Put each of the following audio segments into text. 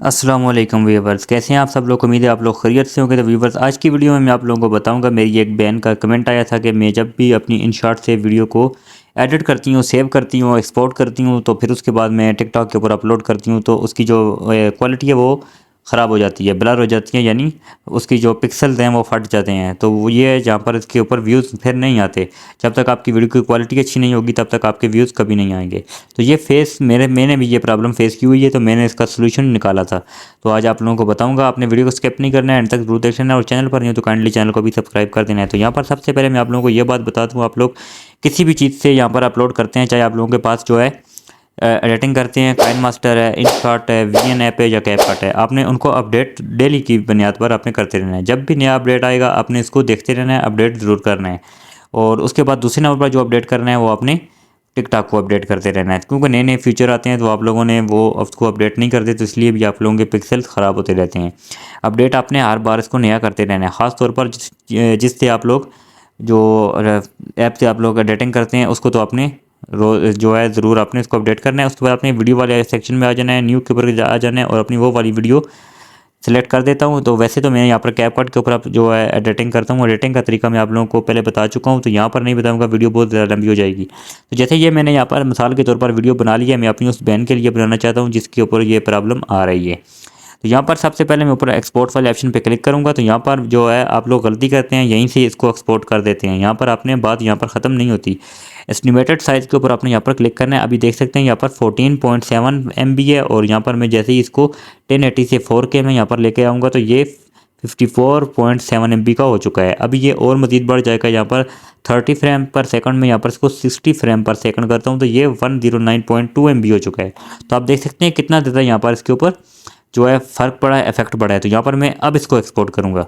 अस्सलाम वालेकुम व्यूवर्स, कैसे हैं आप सब लोग। उम्मीद है आप लोग खैरियत से होंगे। तो व्यूवर्स, आज की वीडियो में मैं आप लोगों को बताऊंगा, मेरी एक बहन का कमेंट आया था कि मैं जब भी अपनी InShot से वीडियो को एडिट करती हूँ, सेव करती हूँ, एक्सपोर्ट करती हूँ, तो फिर उसके बाद मैं टिकटॉक के ऊपर अपलोड करती हूँ तो उसकी जो क्वालिटी है वो ख़राब हो जाती है, ब्लर हो जाती है, यानी उसकी जो पिक्सल्स हैं वो फट जाते हैं। तो वो ये है जहाँ पर इसके ऊपर व्यूज़ फिर नहीं आते। जब तक आपकी वीडियो की क्वालिटी अच्छी नहीं होगी तब तक आपके व्यूज़ कभी नहीं आएंगे। तो ये मैंने भी ये प्रॉब्लम फेस की हुई है, तो मैंने इसका सोल्यूशन निकाला था। तो आज आप लोगों को बताऊंगा। आपने वीडियो को स्किप नहीं करना है, एंड तक जरूर देख लेना, और चैनल पर नहीं हो तो काइंडली चैनल को भी सब्सक्राइब कर देना है। तो यहाँ पर सबसे पहले मैं आप लोगों को ये बात बता दूँ, आप लोग किसी भी चीज़ से यहाँ पर अपलोड करते हैं, चाहे आप लोगों के पास जो है एडिटिंग करते हैं, काइनमास्टर है, InShot है, VN ऐप है या कैपकट है, आपने उनको अपडेट डेली की बुनियाद पर आपने करते रहना है। जब भी नया अपडेट आएगा आपने इसको देखते रहना है, अपडेट ज़रूर करना है। और उसके बाद दूसरे नंबर पर जो अपडेट करना है वो आपने टिकटॉक को अपडेट करते रहना है, क्योंकि नए नए फीचर आते हैं तो आप लोगों ने वो उसको अपडेट नहीं करते, तो इसलिए भी आप लोगों के पिक्सल्स ख़राब होते रहते हैं। अपडेट आपने हर बार इसको नया करते रहना है, ख़ास तौर पर जिससे आप लोग जो ऐप से आप लोग एडिटिंग करते हैं उसको तो आपने रोज जो है ज़रूर आपने इसको अपडेट करना है। उसके बाद अपने वीडियो वाले सेक्शन में आ जाना है, न्यू के ऊपर आ जाना है और अपनी वो वाली वीडियो सेलेक्ट कर देता हूँ। तो वैसे तो मैं यहाँ पर कैपकट के ऊपर जो है एडिटिंग करता हूँ, एडिटिंग का तरीका मैं आप लोगों को पहले बता चुका हूँ, तो यहाँ पर नहीं बताऊँगा, वीडियो बहुत ज़्यादा लंबी हो जाएगी। तो जैसे ये मैंने यहाँ पर मिसाल के तौर पर वीडियो बना लिया है, मैं अपनी उस बहन के लिए बनाना चाहता हूँ जिसके ऊपर ये प्रॉब्लम आ रही है। तो यहाँ पर सबसे पहले मैं ऊपर एक्सपोर्ट वाले ऑप्शन पे क्लिक करूँगा। तो यहाँ पर जो है आप लोग गलती करते हैं, यहीं से इसको एक्सपोर्ट कर देते हैं। यहाँ पर आपने बात यहाँ पर ख़त्म नहीं होती, एस्टिमेटेड साइज़ के ऊपर आपने यहाँ पर क्लिक करना है। अभी देख सकते हैं यहाँ पर 14.7 MB है, और यहाँ पर मैं जैसे ही इसको 1080 से 4K में यहाँ पर लेके आऊँगा तो ये 54.7 MB का हो चुका है। अभी ये और मज़ीद बढ़ जाएगा, यहाँ पर 30 फ्रेम पर सेकंड में यहाँ पर इसको 60 फ्रेम पर सेकंड करता हूँ तो ये 109.2 MB हो चुका है। तो आप देख सकते हैं कितना ज़्यादा यहाँ पर इसके ऊपर जो है फ़र्क पड़ा है, इफेक्ट पड़ा है। तो यहाँ पर मैं अब इसको एक्सपोर्ट करूँगा,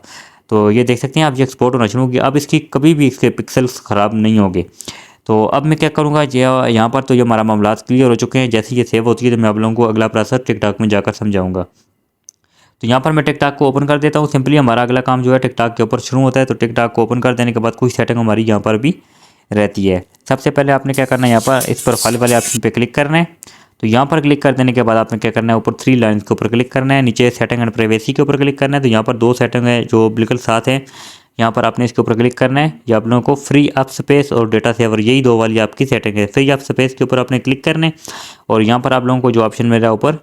तो ये देख सकते हैं आप, ये एक्सपोर्ट होना शुरू होगी। अब इसकी कभी भी इसके पिक्सल्स ख़राब नहीं होंगे। तो अब मैं क्या करूँगा, ये यहाँ पर तो ये हमारा मामला क्लियर हो चुके हैं। जैसे ये सेव होती है तो मैं आप लोगों को अगला प्रोसेस टिकटॉक में जाकर समझाऊंगा। तो यहाँ पर मैं टिकटॉक को ओपन कर देता हूँ। सिंपली हमारा अगला काम जो है टिकटॉक के ऊपर शुरू होता है। तो टिकटॉक को ओपन कर देने के बाद कुछ सेटिंग हमारी यहाँ पर भी रहती है। सबसे पहले आपने क्या करना है, यहाँ पर इस प्रोफाइल वाले ऑप्शन पे क्लिक करना है। तो यहाँ पर क्लिक कर देने के बाद आपने क्या करना है, ऊपर 3 लाइन्स के ऊपर क्लिक करना है, नीचे सेटिंग एंड प्राइवेसी के ऊपर क्लिक करना है। तो यहाँ पर 2 सेटिंग है जो बिल्कुल साथ हैं, यहाँ पर आपने इसके ऊपर क्लिक करना है। ये आप लोगों को फ्री अप स्पेस और डेटा सेवर, यही 2 वाली आपकी सेटिंग है। फ्री अप स्पेस के ऊपर आपने क्लिक करना है, और यहाँ पर आप लोगों को जो ऑप्शन मिल रहा है ऊपर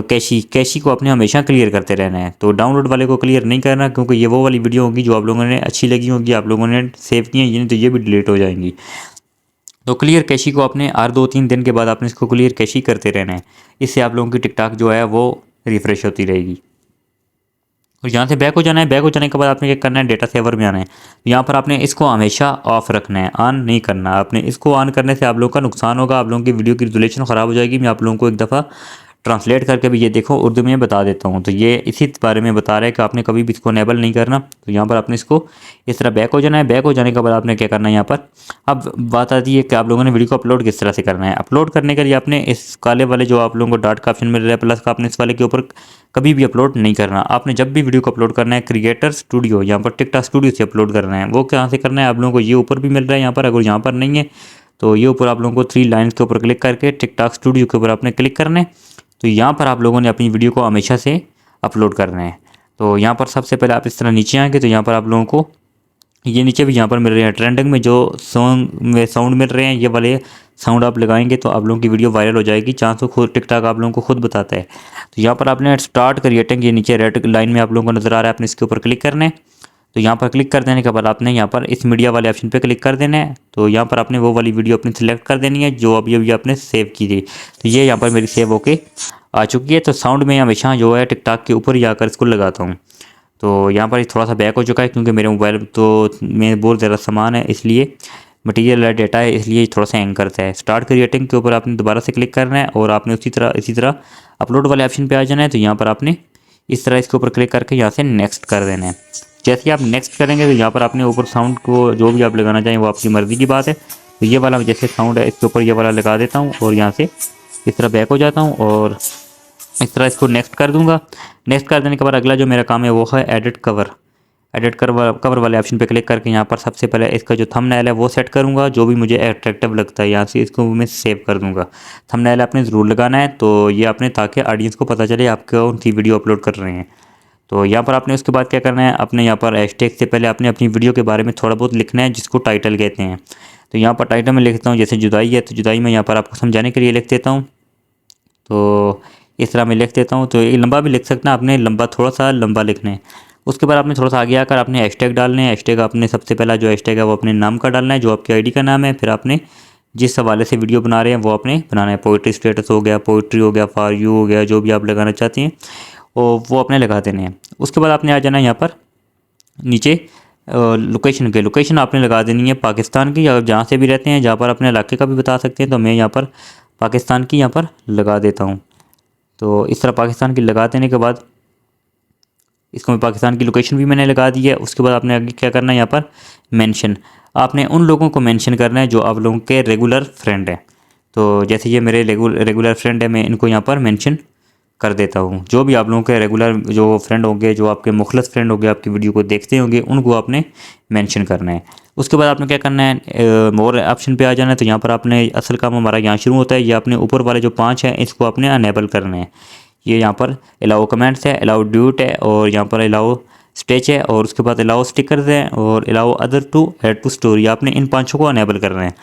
कैशी को आपने हमेशा क्लियर करते रहना है। तो डाउनलोड वाले को क्लियर नहीं करना, क्योंकि ये वो वाली वीडियो होगी जो आप लोगों ने अच्छी लगी होगी, आप लोगों ने सेव की है, ये नहीं तो ये भी डिलीट हो जाएंगी। तो क्लियर कैशी को आपने हर 2-3 दिन के बाद आपने इसको क्लियर कैशी करते रहना है। इससे आप लोगों की टिकटॉक जो है वो रिफ्रेश होती रहेगी। और यहाँ से बैक हो जाना है। बैक हो जाने के बाद आपने क्या करना है, डेटा सेवर में आना है। तो यहाँ पर आपने इसको हमेशा ऑफ रखना है, ऑन नहीं करना। आपने इसको ऑन करने से आप लोगों का नुकसान होगा, आप लोगों की वीडियो की रिजोल्यूशन ख़राब हो जाएगी। मैं आप लोगों को एक दफ़ा ट्रांसलेट करके भी ये देखो उर्दू में बता देता हूँ। तो ये इसी बारे में बता रहा है कि आपने कभी भी इसको इनेबल नहीं करना। तो यहाँ पर आपने इसको इस तरह बैक हो जाना है। बैक हो जाने के बाद आपने क्या करना है, यहाँ पर अब बात आती है कि आप लोगों ने वीडियो को अपलोड किस तरह से करना है। अपलोड करने के लिए आपने इस काले वाले जो आप लोगों को डॉट का ऑप्शन मिल रहा है प्लस का, आपने इस वाले के ऊपर कभी भी अपलोड नहीं करना। आपने जब भी वीडियो को अपलोड करना है क्रिएटर स्टूडियो, यहाँ पर टिकटॉक स्टूडियो से अपलोड करना है। वो कहाँ से करना है, आप लोगों को ये ऊपर भी मिल रहा है यहाँ पर। अगर यहाँ पर नहीं है तो ये ऊपर आप लोगों को 3 लाइन्स के ऊपर क्लिक करके टिकटॉक स्टूडियो के ऊपर आपने क्लिक करना है। तो यहाँ पर आप लोगों ने अपनी वीडियो को हमेशा से अपलोड करना है। तो यहाँ पर सबसे पहले आप इस तरह नीचे आएंगे तो यहाँ पर आप लोगों को ये नीचे भी यहाँ पर मिल रहे हैं ट्रेंडिंग में जो साउंड मिल रहे हैं, ये वाले साउंड आप लगाएंगे तो आप लोगों की वीडियो वायरल हो जाएगी। चांस तो खुद टिकटॉक आप लोगों को खुद बताता है। तो यहाँ पर आपने स्टार्ट क्रिएटिंग, ये नीचे रेड लाइन में आप लोगों को नज़र आ रहा है, आपने इसके ऊपर क्लिक करना है। तो यहाँ पर क्लिक कर देने के बाद आपने यहाँ पर इस मीडिया वाले ऑप्शन पे क्लिक कर देना है। तो यहाँ पर आपने वो वाली वीडियो अपनी सिलेक्ट कर देनी है जो अभी अभी आपने सेव की थी। तो ये यहाँ पर मेरी सेव होके आ चुकी है। तो साउंड में हमेशा जो है टिकटॉक के ऊपर ही आकर इसको लगाता हूँ। तो यहाँ पर थोड़ा सा बैक हो चुका है क्योंकि मेरे मोबाइल तो में बहुत ज़्यादा सामान है, इसलिए मटीरियल डेटा है, इसलिए थोड़ा सा हैंग करता है। स्टार्ट क्रिएटिंग के ऊपर आपने दोबारा से क्लिक करना है और आपने इसी तरह अपलोड वाले ऑप्शन पे आ जाना है। तो यहाँ पर आपने इस तरह इसके ऊपर क्लिक करके यहाँ से नेक्स्ट कर देना है। जैसे ही आप नेक्स्ट करेंगे तो यहाँ पर आपने ऊपर साउंड को जो भी आप लगाना चाहें वो आपकी मर्ज़ी की बात है। तो ये वाला जैसे साउंड है इसके ऊपर ये वाला लगा देता हूँ और यहाँ से इस तरह बैक हो जाता हूँ और इस तरह इसको नेक्स्ट कर दूंगा। नेक्स्ट कर देने के बाद अगला जो मेरा काम है वो है एडिट कवर। एडिट कवर वाले ऑप्शन पे क्लिक करके यहाँ पर सबसे पहले इसका जो थंबनेल है वो सेट करूँगा, जो भी मुझे अट्रैक्टिव लगता है यहाँ से इसको मैं सेव कर दूँगा। थंबनेल आपने ज़रूर लगाना है, तो ये आपने ताकि ऑडियंस को पता चले आप कौन सी वीडियो अपलोड कर रहे हैं। तो यहाँ पर आपने उसके बाद क्या करना है, अपने यहाँ पर हैशटैग से पहले आपने अपनी वीडियो के बारे में थोड़ा बहुत लिखना है, जिसको टाइटल कहते हैं। तो यहाँ पर टाइटल में लिखता हूँ, जैसे जुदाई है तो जुदाई में यहाँ पर आपको समझाने के लिए लिख देता हूँ। तो इस तरह मैं लिख देता हूँ। तो ये लंबा भी लिख सकते हैं, आपने लंबा थोड़ा सा लंबा लिखना है। उसके बाद आपने थोड़ा सा आगे आकर आपने हैशटैग डालने हैं। हैशटैग आपने सबसे पहला जो हैशटैग है वो अपने नाम का डालना है, जो आपकी आईडी का नाम है। फिर आपने जिस हवाले से वीडियो बना रहे हैं वो आपने बनाना है। पोइट्री स्टेटस हो गया, पोइट्री हो गया, फॉर यू हो गया, जो भी आप लगाना चाहते हैं और वो आपने लगा देने हैं। उसके बाद आपने आ जाना है यहाँ पर नीचे लोकेशन आपने लगा देनी है पाकिस्तान की, या जहाँ से भी रहते हैं, जहाँ पर अपने इलाके का भी बता सकते हैं। तो मैं यहाँ पर पाकिस्तान की यहाँ पर लगा देता हूँ। तो इस तरह पाकिस्तान की लगा देने के बाद इसको मैं पाकिस्तान की लोकेशन भी मैंने लगा दी है। उसके बाद आपने आगे क्या करना है, यहाँ पर मेंशन आपने उन लोगों को मेंशन करना है जो आप लोगों के रेगुलर फ्रेंड हैं। तो जैसे ये मेरे रेगुलर फ्रेंड है, मैं इनको यहाँ पर मेंशन कर देता हूँ। जो भी आप लोगों के रेगुलर जो फ्रेंड होंगे, जो आपके मुखलस फ्रेंड होंगे, आपकी वीडियो को देखते होंगे, उनको आपने मेंशन करना है। उसके बाद आपने क्या करना है, मोर ऑप्शन पे आ जाना है। तो यहाँ पर आपने असल काम हमारा यहाँ शुरू होता है। ये आपने ऊपर वाले जो 5 हैं इसको आपने अनेबल करना है। ये यहाँ पर अलाउ कमेंट्स है, अलाउ ड्यूट है, और यहाँ पर अलाउ स्टेच है, और उसके बाद अलाउ स्टिकर्स है, और allow other to add to story. आपने इन 5 को अनेबल करना है।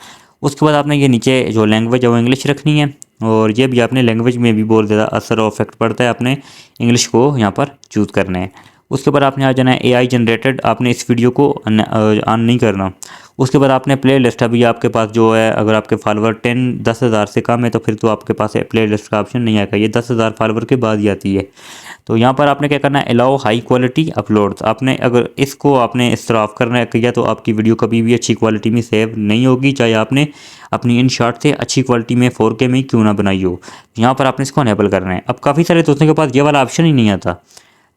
उसके बाद आपने ये नीचे जो लैंग्वेज है वो इंग्लिश रखनी है, और ये भी आपने लैंग्वेज में भी बहुत ज़्यादा असर और इफेक्ट पड़ता है, आपने इंग्लिश को यहाँ पर चूज़ करना है। उसके बाद आपने आ जाना है AI जनरेटेड, आपने इस वीडियो को ऑन नहीं करना। उसके बाद आपने प्ले लिस्ट, अभी आपके पास जो है, अगर आपके फॉलोवर 10,000 से कम है तो फिर तो आपके पास प्ले लिस्ट का ऑप्शन नहीं आएगा, ये 10,000 फॉलोवर के बाद ही आती है। तो यहाँ पर आपने क्या करना है, अलाउ हाई क्वालिटी अपलोड्स, आपने अगर इसको आपने इस तरह ऑफ करना है किया तो आपकी वीडियो कभी भी अच्छी क्वालिटी में सेव नहीं होगी, चाहे आपने अपनी इन शॉट से अच्छी क्वालिटी में 4K में क्यों ना बनाई हो। यहाँ पर आपने इसको अनेबल करना है। अब काफ़ी सारे दोस्तों के पास ये वाला ऑप्शन ही नहीं आता,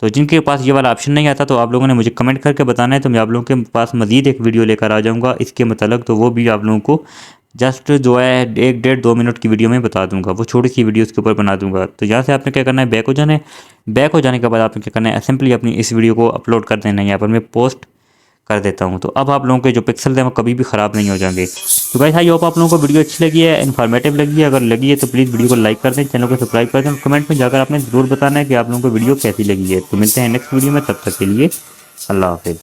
तो जिनके पास ये वाला ऑप्शन नहीं आता तो आप लोगों ने मुझे कमेंट करके बताना है, तो मैं आप लोगों के पास मज़ीद एक वीडियो लेकर आ जाऊँगा इसके मतलब। तो वो भी आप लोगों को जस्ट जो है 1-1.5-2 मिनट की वीडियो में बता दूंगा, वो छोटी सी वीडियो उसके ऊपर बना दूंगा। तो यहाँ से आपने क्या करना है, बैक हो जाना है। बैक हो जाने के बाद आपने क्या करना है, सिंपली अपनी इस वीडियो को अपलोड कर देना है। यहाँ पर मैं पोस्ट कर देता हूँ। तो अब आप लोगों के जो पिक्सल हैं वो कभी भी ख़राब नहीं हो जाएंगे। तो गाइस आई होप आप लोगों को वीडियो अच्छी लगी है, इन्फॉर्मेटिव लगी है। अगर लगी है तो प्लीज़ वीडियो को लाइक कर दें, चैनल को सब्सक्राइब कर दें। कमेंट में जाकर आपने ज़रूर बताना है कि आप लोगों को वीडियो कैसी लगी है। तो मिलते हैं नेक्स्ट वीडियो में, तब तक के लिए अल्लाह हाफिज़।